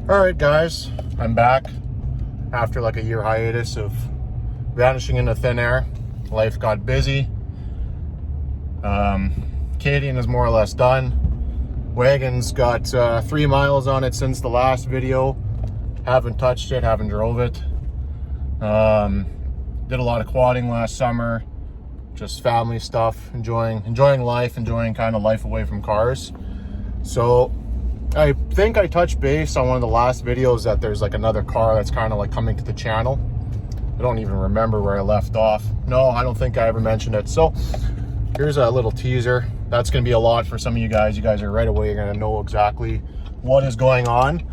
All right, guys, I'm back after like a year hiatus of vanishing into thin air. Life got busy. Cadian is more or less done. Wagon's got 3 miles on it since the last video. Haven't touched it, haven't drove it. Did a lot of quadding last summer, just family stuff, enjoying life, enjoying kind of life away from cars. So I think I touched base on one of the last videos that there's like another car that's kind of like coming to the channel. I don't even remember where I left off. No, I don't think I ever mentioned it. So here's a little teaser. That's going to be a lot for some of you guys. You guys are right away going to know exactly what is going on.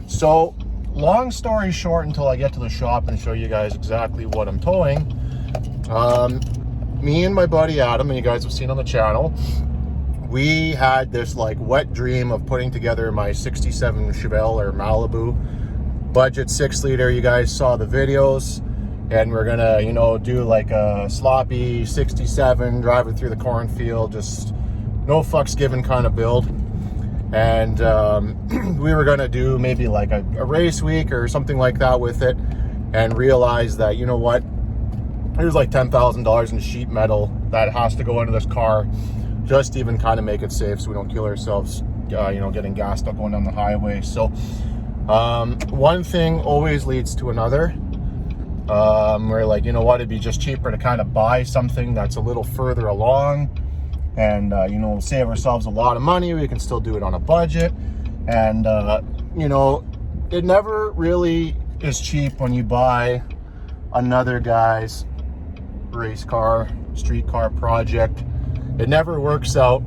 So long story short, until I get to the shop and show you guys exactly what I'm towing, me and my buddy Adam, and you guys have seen on the channel, we had this like wet dream of putting together my 67 Chevelle or Malibu budget 6-liter. You guys saw the videos, and we're gonna, you know, do like a sloppy 67 driving through the cornfield, just no fucks given kind of build. And we were gonna do maybe like a race week or something like that with it, and realize that, you know what, there's like $10,000 in sheet metal that has to go into this car just even kind of make it safe so we don't kill ourselves, you know, getting gassed up going down the highway. So one thing always leads to another. We're like, you know what, it'd be just cheaper to kind of buy something that's a little further along, and you know, save ourselves a lot of money. We can still do it on a budget. And you know, it never really is cheap when you buy another guy's race car, street car project. It never works out.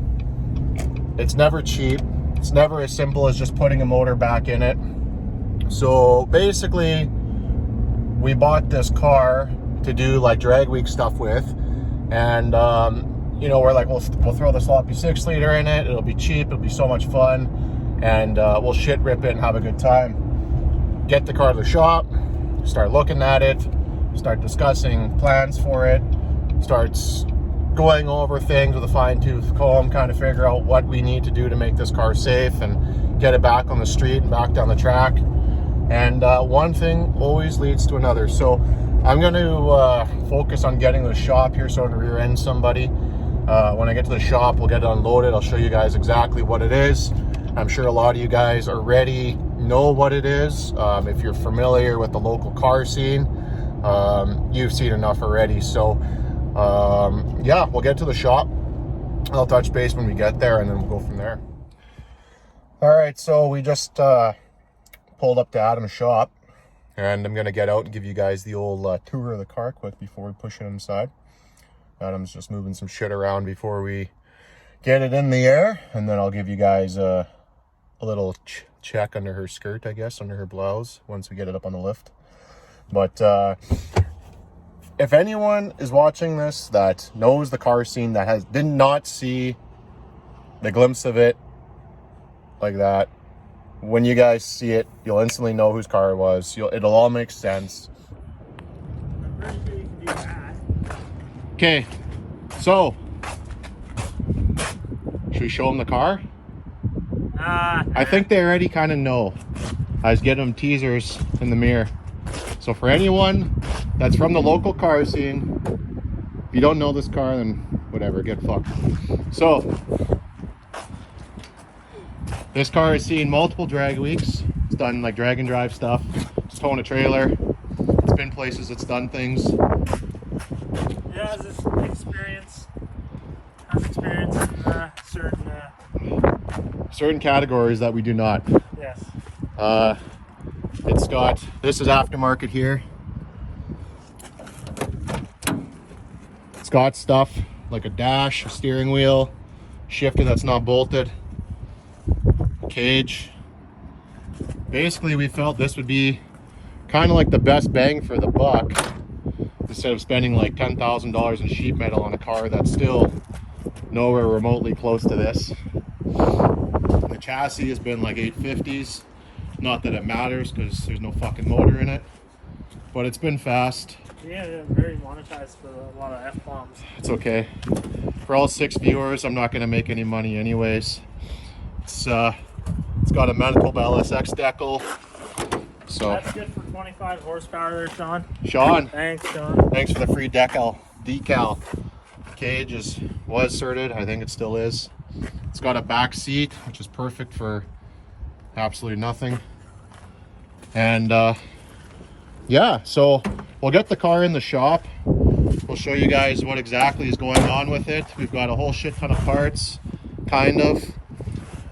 It's never cheap. It's never as simple as just putting a motor back in it. So basically, we bought this car to do like drag week stuff with, and you know, we're like, we'll throw the sloppy 6-liter in it. It'll be cheap. It'll be so much fun, and we'll shit rip it and have a good time. Get the car to the shop, start looking at it, start discussing plans for it, starts going over things with a fine-tooth comb, kind of figure out what we need to do to make this car safe and get it back on the street and back down the track. And one thing always leads to another. So I'm going to focus on getting to the shop here so I can rear end somebody. When I get to the shop, we'll get it unloaded. I'll show you guys exactly what it is. I'm sure a lot of you guys already know what it is. If you're familiar with the local car scene, you've seen enough already. So yeah, we'll get to the shop. I'll touch base when we get there, and then we'll go from there. All right, so we just pulled up to Adam's shop, and I'm gonna get out and give you guys the old tour of the car quick before we push it inside. Adam's just moving some shit around before we get it in the air, and then I'll give you guys a little check under her skirt, I guess, under her blouse, once we get it up on the lift. But if anyone is watching this that knows the car scene, that did not see the glimpse of it like that, when you guys see it, you'll instantly know whose car it was. It'll all make sense. Okay, so should we show them the car? I think they already kind of know. I was getting them teasers in the mirror. So for anyone that's from the local car scene, if you don't know this car, then whatever, get fucked. So this car has seen multiple drag weeks. It's done like drag and drive stuff. It's towing a trailer. It's been places. It's done things. Yeah, has experience in certain categories that we do not. Yes. It's got, this is aftermarket here. It's got stuff like a dash, a steering wheel, shifter that's not bolted, cage. Basically, we felt this would be kind of like the best bang for the buck, instead of spending like $10,000 in sheet metal on a car that's still nowhere remotely close to this. The chassis has been like 850s. Not that it matters because there's no fucking motor in it, but it's been fast. Yeah, they're very monetized for a lot of F-bombs. It's okay. For all 6 viewers, I'm not going to make any money anyways. It's got a Manitoba LSX decal. So That's good for 25 horsepower there, Sean. Sean, Thanks, Sean. thanks for the free decal. Cage was sorted. I think it still is. It's got a back seat, which is perfect for absolutely nothing. And yeah, so we'll get the car in the shop. We'll show you guys what exactly is going on with it. We've got a whole shit ton of parts, kind of.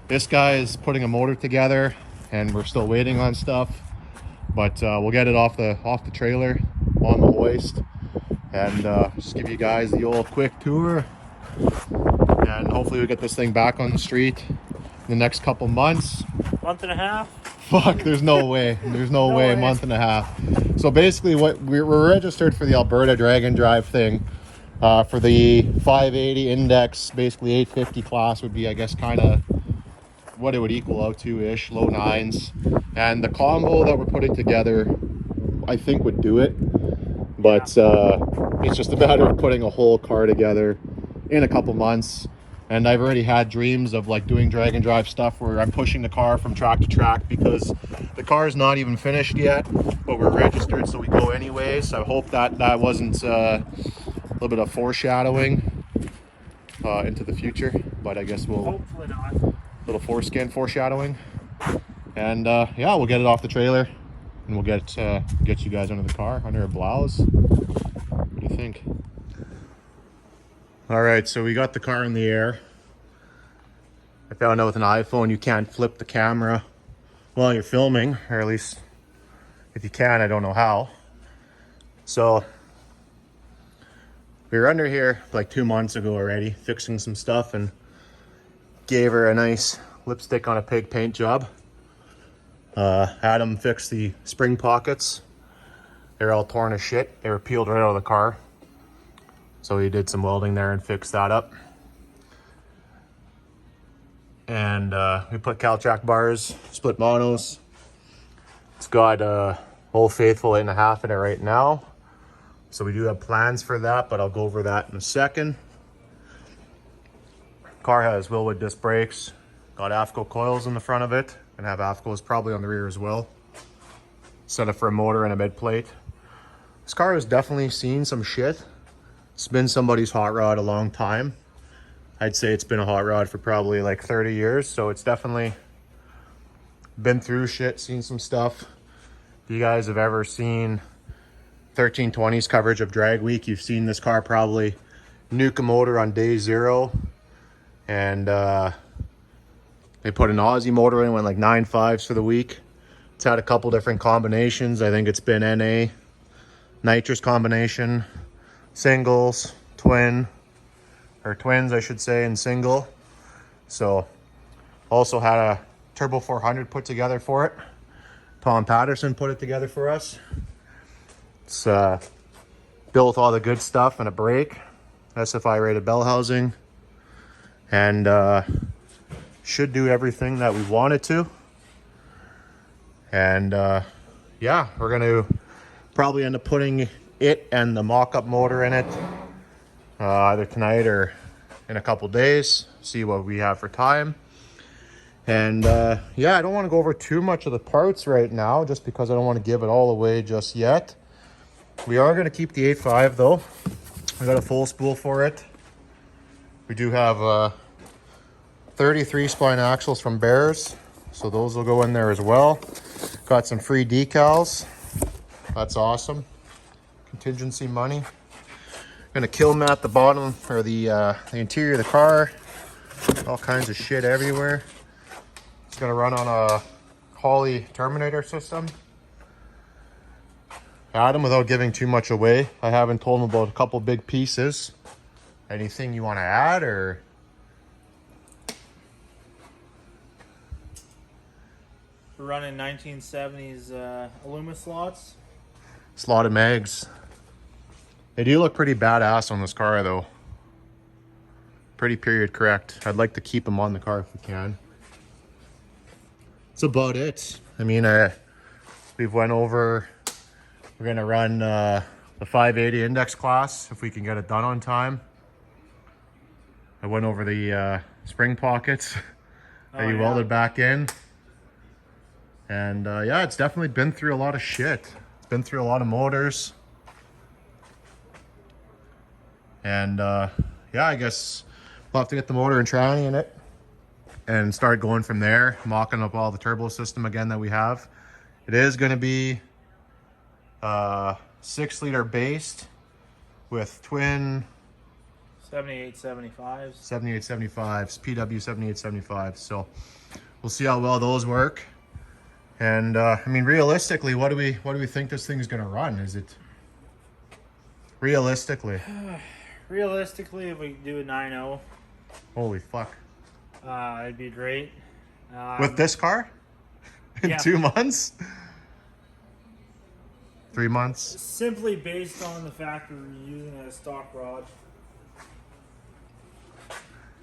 This guy is putting a motor together, and we're still waiting on stuff. But we'll get it off the trailer on the hoist, and just give you guys the old quick tour. And hopefully we get this thing back on the street in the next couple months. Month and a half. Fuck, there's no way. There's no way. A month and a half. So basically, what we're registered for the Alberta Drag and Drive thing. For the 580 index, basically 850 class would be, I guess, kind of what it would equal out to ish, low nines. And the combo that we're putting together, I think would do it. But it's just a matter of putting a whole car together in a couple months. And I've already had dreams of like doing drag and drive stuff where I'm pushing the car from track to track, because the car is not even finished yet, but we're registered, so we go anyways. I hope that wasn't a little bit of foreshadowing into the future, but I guess we'll Hopefully not. little foreskin foreshadowing. And yeah, we'll get it off the trailer, and we'll get you guys under the car, under a blouse. What do you think? All right, so we got the car in the air. I found out with an iPhone you can't flip the camera while you're filming, or at least if you can, I don't know how. So we were under here like 2 months ago already, fixing some stuff, and gave her a nice lipstick on a pig paint job. Adam fixed the spring pockets. They're all torn as shit. They were peeled right out of the car. So he did some welding there and fixed that up. And we put CalTrac bars, split monos. It's got Old Faithful 8.5 in it right now. So we do have plans for that, but I'll go over that in a second. Car has Wilwood disc brakes. Got AFCO coils in the front of it. And have AFCOs probably on the rear as well. Set up for a motor and a mid plate. This car has definitely seen some shit. It's been somebody's hot rod a long time. I'd say it's been a hot rod for probably like 30 years. So it's definitely been through shit, seen some stuff. If you guys have ever seen 1320's coverage of Drag Week, you've seen this car probably nuke a motor on day 0. And they put an Aussie motor in, went like 9.5s for the week. It's had a couple different combinations. I think it's been NA, nitrous combination, singles, twins I should say, and single. So also had a Turbo 400 put together for it. Tom Patterson put it together for us. It's built with all the good stuff and a brake, SFI rated bell housing, and should do everything that we want it to. And yeah, we're gonna probably end up putting it and the mock-up motor in it either tonight or in a couple days, see what we have for time. And yeah, I don't want to go over too much of the parts right now, just because I don't want to give it all away just yet. We are going to keep the 8.5 though. We got a full spool for it. We do have 33 spline axles from Bears, so those will go in there as well. Got some free decals. That's awesome. Contingency money. Gonna kill mat the bottom, or the interior of the car. All kinds of shit everywhere. It's gonna run on a Holley Terminator system. Adam, without giving too much away, I haven't told him about a couple big pieces. Anything you want to add, or? We're running 1970s Illuma slots. Slotted mags. They do look pretty badass on this car though. Pretty period correct. I'd like to keep them on the car if we can. That's about it. I mean, we've went over, we're gonna run the 580 index class if we can get it done on time. I went over the spring pockets that you welded back in. And yeah, it's definitely been through a lot of shit. It's been through a lot of motors. And yeah, I guess we'll have to get the motor and tranny in it and start going from there, mocking up all the turbo system again that we have. It is going to be 6-liter based with twin 7875s. 7875s, PW 7875. So we'll see how well those work. And I mean, realistically, what do we think this thing's going to run? Is it realistically? Realistically, if we do a 9.0, Holy fuck! it'd be great. With this car, in yeah. 2 months, 3 months. Simply based on the fact that we're using a stock rod.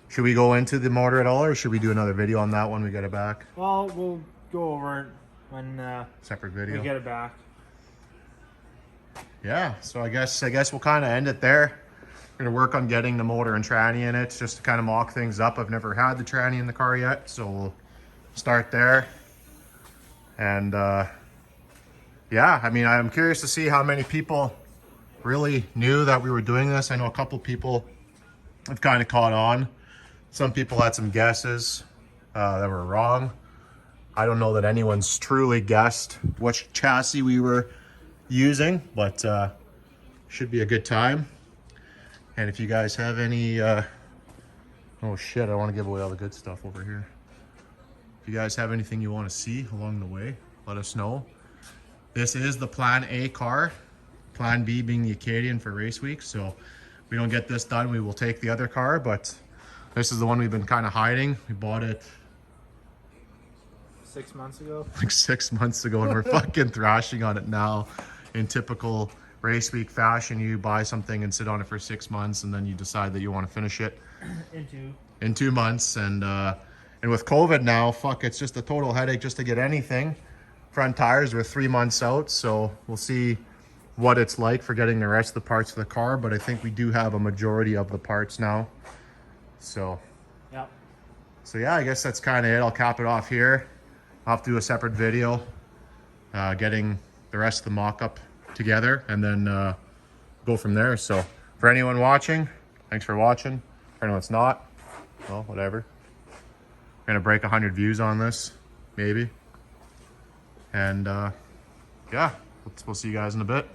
Should we go into the motor at all, or should we do another video on that when we get it back? Well, we'll go over it when Separate we video. get it back. Yeah, so I guess we'll kind of end it there. We're gonna work on getting the motor and tranny in it, just to kind of mock things up. I've never had the tranny in the car yet, so we'll start there. And yeah, I mean, I'm curious to see how many people really knew that we were doing this. I know a couple people have kind of caught on. Some people had some guesses that were wrong. I don't know that anyone's truly guessed which chassis we were using, but should be a good time. And if you guys have any oh shit, I want to give away all the good stuff over here. If you guys have anything you want to see along the way, let us know. This is the Plan A car, Plan B being the Acadian for race week. So if we don't get this done, we will take the other car, but this is the one we've been kind of hiding. We bought it 6 months ago. like 6 months ago, and we're fucking thrashing on it now in typical race week fashion. You buy something and sit on it for 6 months, and then you decide that you want to finish it in 2 months. And with COVID now, fuck, it's just a total headache just to get anything. Front tires were 3 months out, so we'll see what it's like for getting the rest of the parts of the car, but I think we do have a majority of the parts now. So Yep. so yeah, I guess that's kind of it. I'll cap it off here. I'll have to do a separate video getting the rest of the mock-up together, and then go from there. So for anyone watching, thanks for watching. For anyone that's not, well, whatever. We're gonna break 100 views on this, maybe. And yeah, we'll see you guys in a bit.